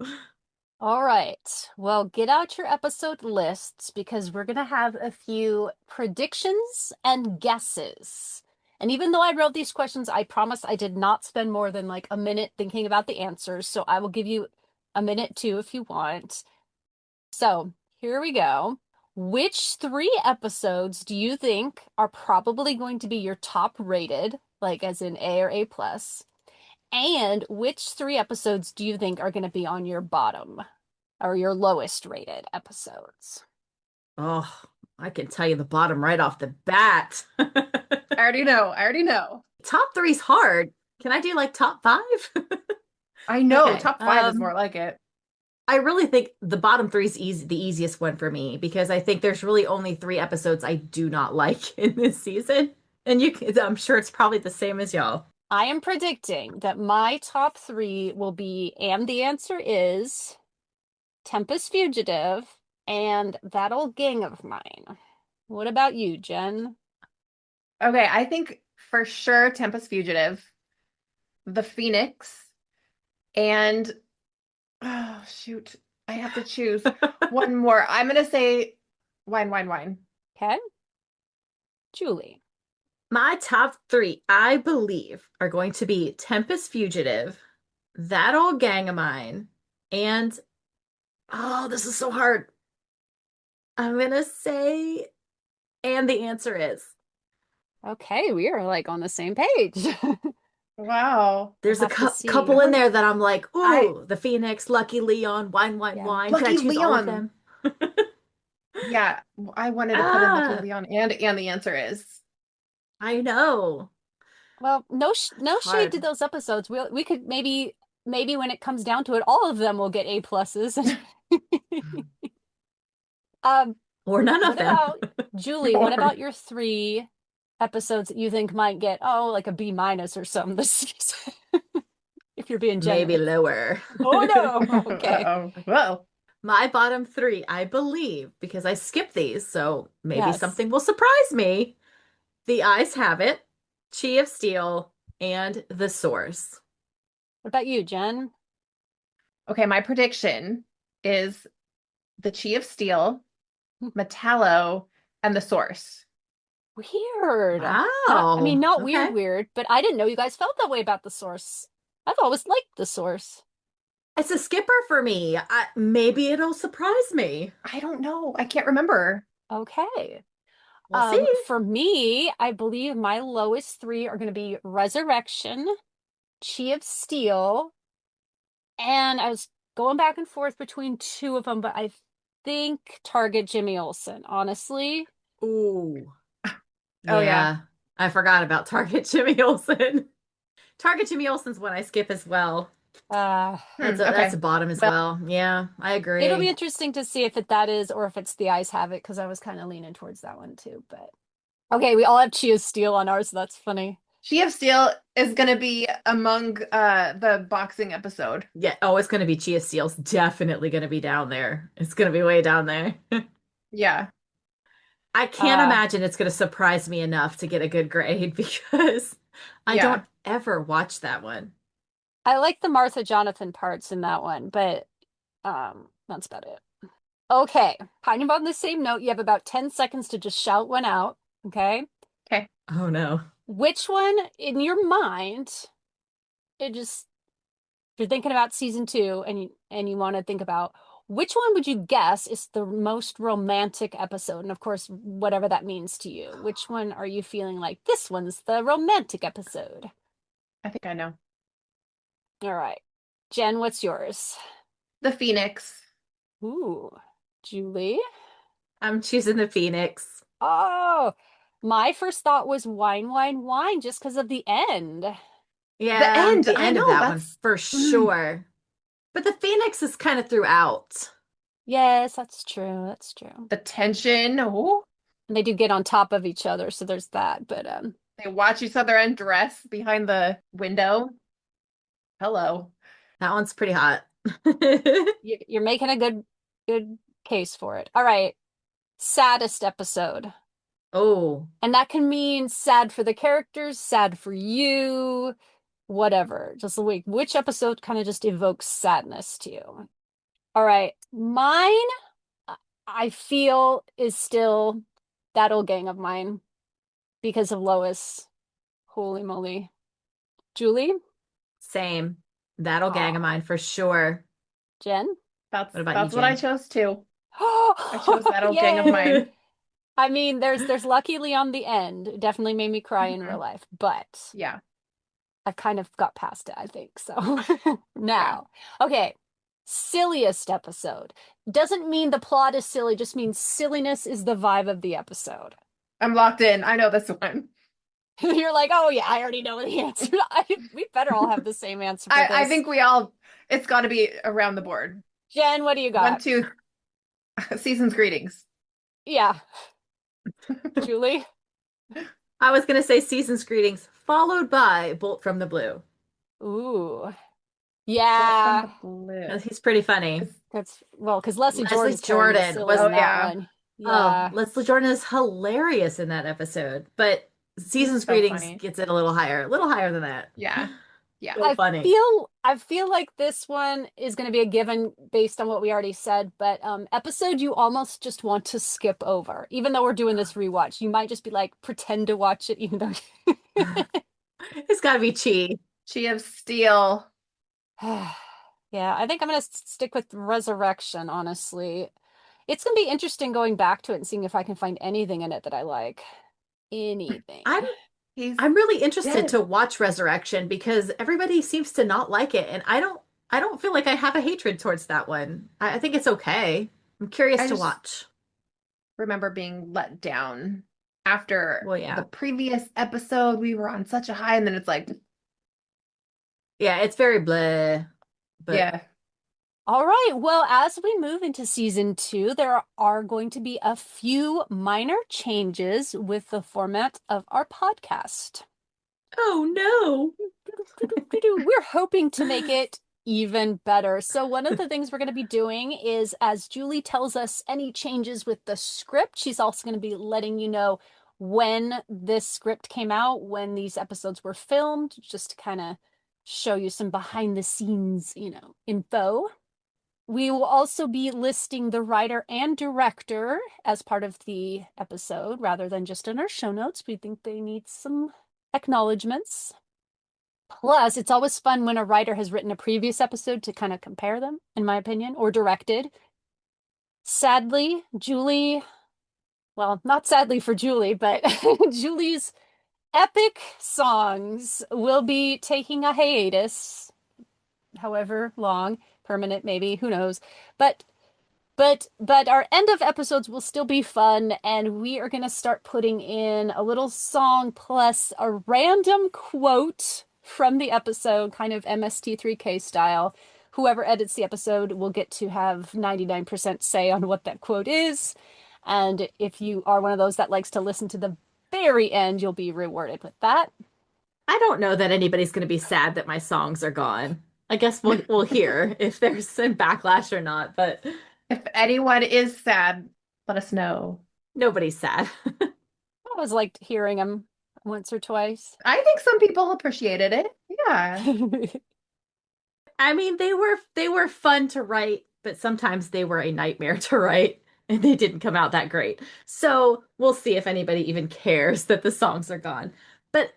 All right. Well, get out your episode lists because we're going to have a few predictions and guesses. And even though I wrote these questions, I promise I did not spend more than like a minute thinking about the answers. So I will give you a minute too if you want. So here we go. Which 3 episodes do you think are probably going to be your top rated, like as in A or A plus? And which 3 episodes do you think are going to be on your bottom or your lowest rated episodes? Oh, I can tell you the bottom right off the bat. I already know. Top 3's hard. Can I do like top 5? I know. Okay, Top 5 is more like it. I really think the bottom 3 is the easiest one for me because I think there's really only 3 episodes I do not like in this season. And I'm sure it's probably the same as y'all. I am predicting that my top 3 will be, and the answer is Tempest Fugitive and That Old Gang of Mine. What about you, Jen? Okay, I think for sure Tempest Fugitive, The Phoenix, and oh shoot, I have to choose one more. I'm gonna say Wine. Okay. Julie. My top 3, I believe, are going to be Tempest Fugitive, That Old Gang of Mine, and oh, this is so hard. I'm gonna say, and the answer is. Okay, we are like on the same page. Wow. There's We'll a have to see. couple in there that I'm like, ooh, The Phoenix, Lucky Leon, Wine. Can Lucky I choose all of Leon. them? Yeah, I wanted to put in Lucky Leon, and the answer is. I know. Well, no It's shade to hard. those episodes. We could maybe when it comes down to it, all of them will get A pluses. Um, Or none of what them. about Julie? What Or about your three episodes that you think might get like a B minus or something this season? If you're being Maybe generous. lower. Oh no. Okay. uh-oh. Whoa. My bottom three, I believe, because I skipped these, so maybe Yes. something will surprise me. The Eyes Have It, Chi of Steel, and The Source. What about you, Jen? Okay, my prediction is the Chi of Steel, Metallo, and the Source. Weird. I mean, Wow. not Okay. weird, but I didn't know you guys felt that way about the source. I've always liked the source. It's a skipper for me. Maybe it'll surprise me. I don't know. I can't remember. Okay. We'll see. For me, I believe my lowest three are going to be Resurrection, Chi of Steel, and I was going back and forth between two of them, but I think Target Jimmy Olsen, honestly. Ooh. Oh yeah. Yeah. I forgot about Target Jimmy Olsen. Target Jimmy Olsen's one I skip as well. Uh, That's Okay. a bottom as Well, well. Yeah, I it'll be agree. interesting to see if that is or if it's the Eyes Have It, because I was kind of leaning towards that one too. But okay, we all have Chi of Steel on ours, so that's funny. Chi of Steel is gonna be among the boxing episode. Yeah. Oh, it's gonna be Chia Steel's definitely gonna be down there. It's gonna be way down there. Yeah. I can't Uh, imagine it's gonna surprise me enough to get a good grade because I Yeah. don't ever watch that one. I like the Martha Jonathan parts in that one, but that's about it. Okay, kind of on the same note, you have about 10 seconds to just shout one out, okay? Okay. Oh no. Which one in your mind, it just if you're thinking about season two and you want to think about which one would you guess is the most romantic episode? And of course, whatever that means to you. Which one are you feeling like this one's the romantic episode? I think I know. All right. Jen, what's yours? The Phoenix. Ooh, Julie. I'm choosing the Phoenix. Oh, my first thought was wine, wine, wine, just because of the end. The Yeah, end. the I end of know. that one That's for sure. But the Phoenix is kind of throughout. Yes, that's true. That's true. the tension. Oh, And they do get on top of each other, so there's that. But they watch each other undress behind the window. Hello. That one's pretty hot. you're making a good case for it. All right. Saddest episode. Oh, And that can mean sad for the characters, sad for you, whatever. Just like which episode kind of just evokes sadness to you. All right. Mine, I feel, is still that old gang of mine because of Lois. Holy moly. Julie? same. That'll gang of Aw. mine for sure. Jen? That's What about you, that's what I Jen? chose too. I chose that old gang of Yay! mine. I mean, there's luckily on the end. It definitely made me cry in real Mhm. life, but Yeah. I've kind of got past it, I think. So Yeah. now, okay, silliest episode. Doesn't mean the plot is silly, just means silliness is the vibe of the episode. I'm locked in. I know this one. You're like, oh yeah, I already know the answer. We better all have the same answer for I this. think we all. It's got to be around the board. Jen, what do you One, got? two. Season's greetings. Yeah, Julie. I was gonna say Season's Greetings, followed by Bolt from the Blue. Ooh, Bolt from yeah. the blue. He's pretty funny. That's well, because Leslie Leslie Jordan's carrying the Jordan silly was, in Oh that yeah. one. oh, Yeah. Leslie Jordan is hilarious in that episode, but He's Season's so Greetings funny. gets it a little higher than that. Yeah. Yeah. So funny. I feel like this one is going to be a given based on what we already said, but episode you almost just want to skip over. Even though we're doing this rewatch, you might just be like pretend to watch it even though It's got to be Chi. Chi of Steel. Yeah, I think I'm going to stick with Resurrection, honestly. It's going to be interesting going back to it and seeing if I can find anything in it that I like. Anything. I'm He's I'm really interested dead. to watch Resurrection because everybody seems to not like it, and I don't feel like I have a hatred towards that one. I think it's okay. I'm curious I to just watch. remember being let down after Well, yeah. the previous episode, we were on such a high, and then it's like, Yeah, it's very bleh. But yeah. All right. Well, as we move into season 2, there are going to be a few minor changes with the format of our podcast. oh no. We're hoping to make it even better. So one of the things we're going to be doing is, as Julie tells us any changes with the script, she's also going to be letting you know when this script came out, when these episodes were filmed, just to kind of show you some behind the scenes, info. We will also be listing the writer and director as part of the episode rather than just in our show notes. We think they need some acknowledgments. Plus, it's always fun when a writer has written a previous episode to kind of compare them, in my opinion, or directed. Sadly, Julie, well, not sadly for Julie, but Julie's epic songs will be taking a hiatus, however long, permanent maybe, who knows. But our end of episodes will still be fun, and we are going to start putting in a little song plus a random quote from the episode, kind of MST3K style. Whoever edits the episode will get to have 99% say on what that quote is. And if you are one of those that likes to listen to the very end, you'll be rewarded with that. I don't know that anybody's going to be sad that my songs are gone. I guess we'll hear if there's some backlash or not, but If anyone is sad, let us know. nobody's sad. I always liked hearing them once or twice. I think some people appreciated it. Yeah. I mean, they were fun to write, but sometimes they were a nightmare to write, and they didn't come out that great. So we'll see if anybody even cares that the songs are gone. But,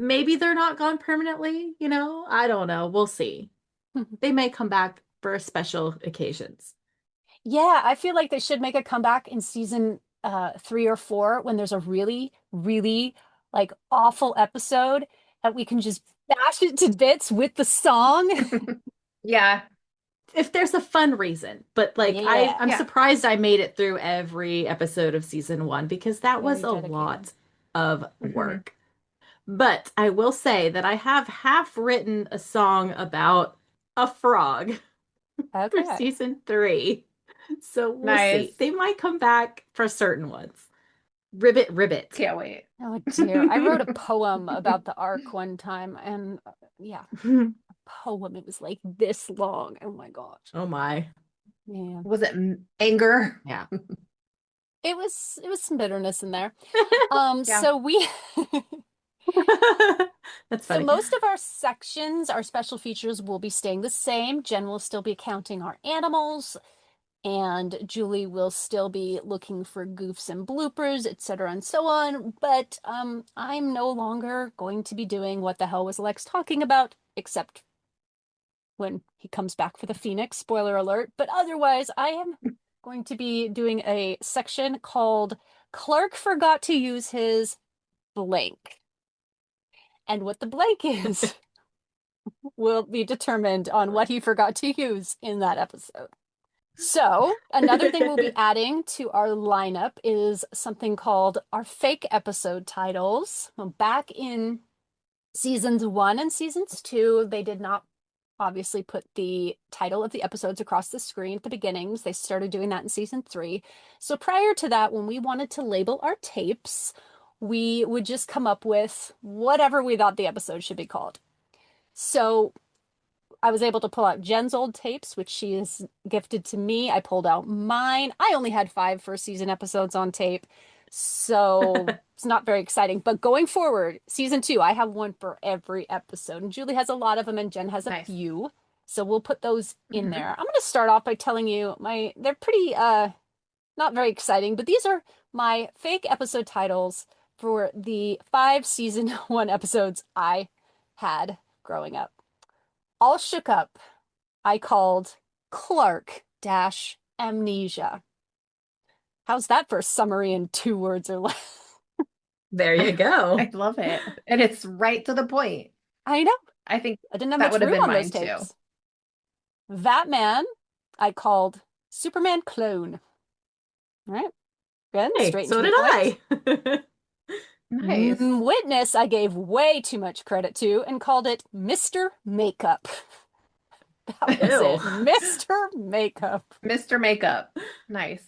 maybe they're not gone permanently, I don't know. We'll see. They may come back for special occasions. Yeah, I feel like they should make a comeback in season 3 or 4 when there's a really, really like awful episode that we can just bash it to bits with the song. Yeah. If there's a fun reason, but like Yeah. I'm Yeah. surprised I made it through every episode of season 1 because that was Very a dedicated. lot of Mhm. work. But I will say that I have half written a song about a frog for Okay. season 3. So we'll Nice. see. They might come back for certain ones. Ribbit, ribbit. Can't wait. Oh dear. I wrote a poem about the arc one time, and yeah, a poem. It was like this long. Oh my gosh. Oh my. Yeah. Was it anger? Yeah. It was some bitterness in there. Yeah. So we That's So funny. most of our sections, our special features will be staying the same. Jen will still be counting our animals, and Julie will still be looking for goofs and bloopers, etc. and so on. But I'm no longer going to be doing what the hell was Lex talking about, except when he comes back for the Phoenix, spoiler alert. But otherwise, I am going to be doing a section called Clark Forgot to Use His Blank. And what the blank is will be determined on what he forgot to use in that episode. So, another thing we'll be adding to our lineup is something called our fake episode titles. Well, back in seasons 1 and seasons 2, they did not obviously put the title of the episodes across the screen at the beginnings. They started doing that in season 3. So prior to that, when we wanted to label our tapes, we would just come up with whatever we thought the episode should be called. So I was able to pull out Jen's old tapes, which she has gifted to me. I pulled out mine. I only had 5 first season episodes on tape, so it's not very exciting. But going forward, season 2, I have one for every episode. And Julie has a lot of them, and Jen has a Nice. few. So we'll put those in Mhm. there. I'm going to start off by telling you they're pretty not very exciting, but these are my fake episode titles for the 5 season 1 episodes I had growing up. All Shook Up, I called Clark dash Amnesia. How's that for a summary in 2 words or less? There you go. I love it. And it's right to the point. I know. I think I didn't have that much would have room been on those mine too. tapes. That Man, I called Superman Clone. All right. Again, Hey, straight so into did the point. I. Nice. Witness, I gave way too much credit to and called it Mr. Makeup. That was Ew. it. Mr. Makeup. Mr. Makeup. Nice.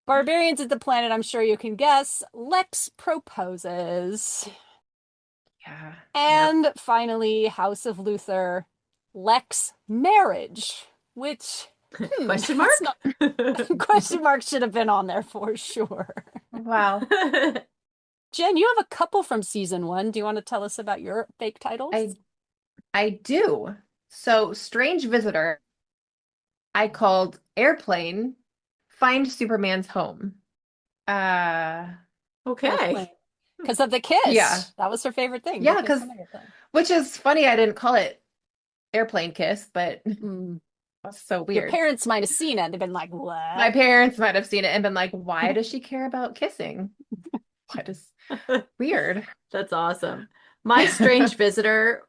Barbarians at the planet, I'm sure you can guess. Lex proposes. Yeah. And finally, House of Luther. Lex marriage. Which, Question that's mark? not- question mark should have been on there for sure. Wow. Jen, you have a couple from season 1. Do you want to tell us about your fake titles? I do. So, Strange Visitor, I called Airplane, Find Superman's Home. Okay. Because of the kiss. Yeah. That was her favorite thing. Yeah, the kiss 'cause- on Airplane. Which is funny, I didn't call it Airplane Kiss, but Mm. that's so Your weird. parents might have seen it. They've been like, what? My parents might have seen it and been like, why does she care about kissing? What is weird? That's awesome. My strange visitor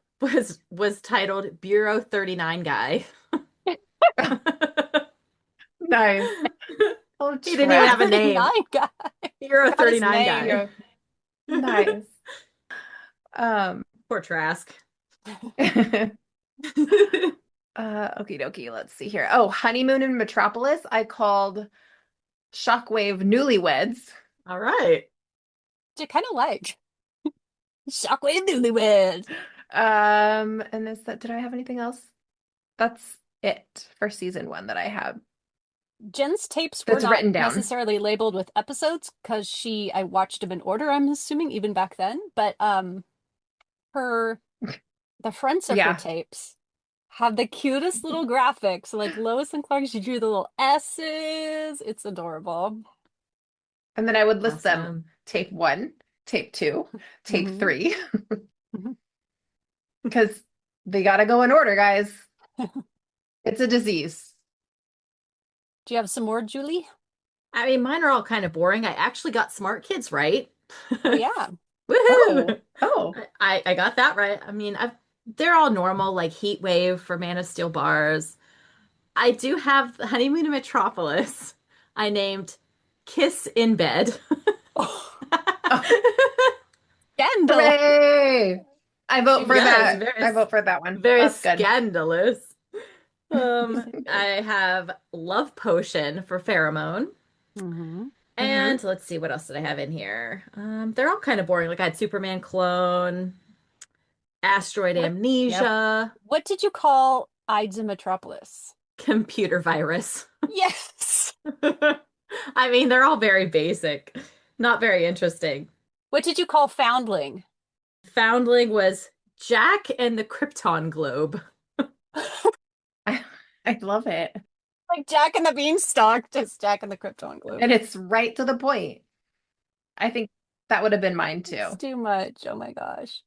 was titled Bureau 39 Guy. Nice. Oh, He didn't even have a name. 39 guy. Bureau Got his 39 name. Guy. Nice. Poor Trask. Okie dokie, let's see here. Oh, Honeymoon in Metropolis, I called Shockwave Newlyweds. All right. Which I kind of like. Shockwave Newlyweds. And is that, did I have anything else? That's it for season 1 that I have. Jen's tapes were That's not written down. necessarily labeled with episodes because I watched them in order, I'm assuming, even back then. But the fronts of her Yeah. tapes have the cutest little graphics. Like Lois and Clark, she drew the little S's. It's adorable. And then I would list them Awesome. tape 1, tape 2, tape Mhm. 3. Mhm. Because they gotta go in order, guys. It's a disease. Do you have some more, Julie? I mean, mine are all kind of boring. I actually got Smart Kids right. Oh, yeah. Woohoo! Oh. I got that right. I mean, they're all normal, like Heat Wave for Man of Steel bars. I do have the Honeymoon in Metropolis. I named Kiss in Bed. Scandal. Hooray! I vote for Yes, that. I vote for that one. Very That's good. scandalous. I have Love Potion for Pheromone. Mhm. And let's see, what else did I have in here? They're all kind of boring. Like I had Superman Clone, Asteroid Amnesia, What did you call Ides in Metropolis? Computer Virus. Yes. I mean, they're all very basic, not very interesting. What did you call Foundling? Foundling was Jack and the Krypton Globe. I love it. Like Jack and the Beanstalk, just Jack and the Krypton Globe. And it's right to the point. I think that would have been mine too. It's too much. Oh my gosh.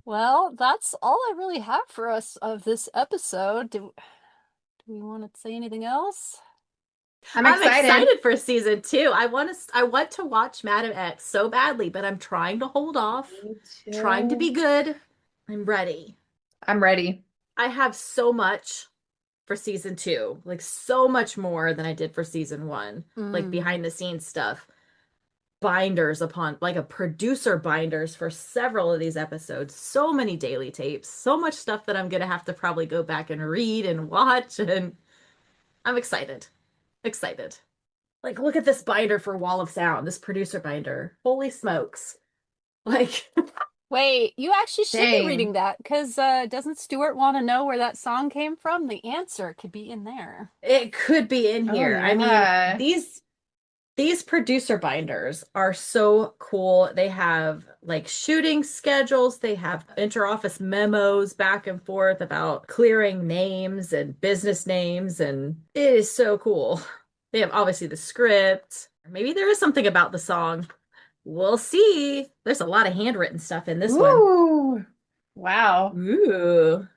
Well, that's all I really have for us of this episode. Do we want to say anything else? I'm excited. For season 2. I want to watch Madam X so badly, but I'm trying to hold off. Me Trying to too. be good. I'm ready. I'm ready. I have so much for season 2, like so much more than I did for season 1, like Mm. behind the scenes stuff. Binders upon like a producer binders for several of these episodes, so many daily tapes, so much stuff that I'm gonna have to probably go back and read and watch, and I'm excited. Like, look at this binder for Wall of Sound, this producer binder. Holy smokes. Like Wait, you actually should be Dang. reading that because doesn't Stuart want to know where that song came from? The answer could be in there. it could be in Oh, here. I yeah. mean, these producer binders are so cool. They have like shooting schedules, they have interoffice memos back and forth about clearing names and business names, and it is so cool. They have obviously the script. Maybe there is something about the song. We'll see. There's a lot of handwritten stuff in this one. Ooh. Wow. Ooh.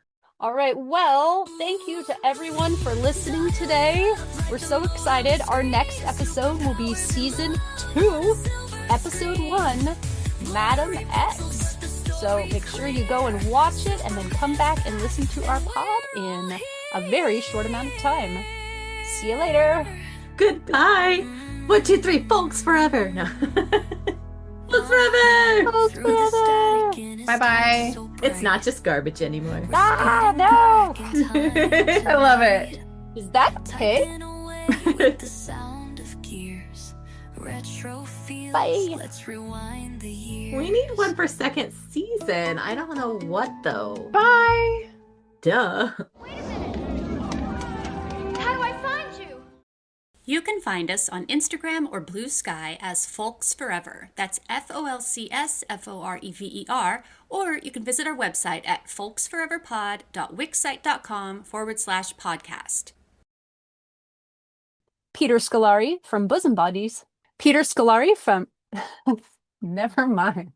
All right, well, thank you to everyone for listening today. We're so excited. Our next episode will be season 2, episode 1, Madam X. So make sure you go and watch it and then come back and listen to our pod in a very short amount of time. See you later. Goodbye. 1, 2, 3, folks forever. No. Folks forever. Folks Through the forever. static in his Bye-bye. eyes so It's not bright. just garbage anymore. Ah, no! I love it. Is that a pig? Typing away with the sound of gears. Retro feels. Bye. Let's rewind the years. We need one for second season. I don't know what though. Bye. Duh. Wait a minute. How do I find you? You can find us on Instagram or Blue Sky as Folks Forever. That's FOLCSFOREVER. Or you can visit our website at folksforeverpod.wixsite.com/podcast. Peter Scolari from Bosom Buddies. Peter Scolari from... Never mind.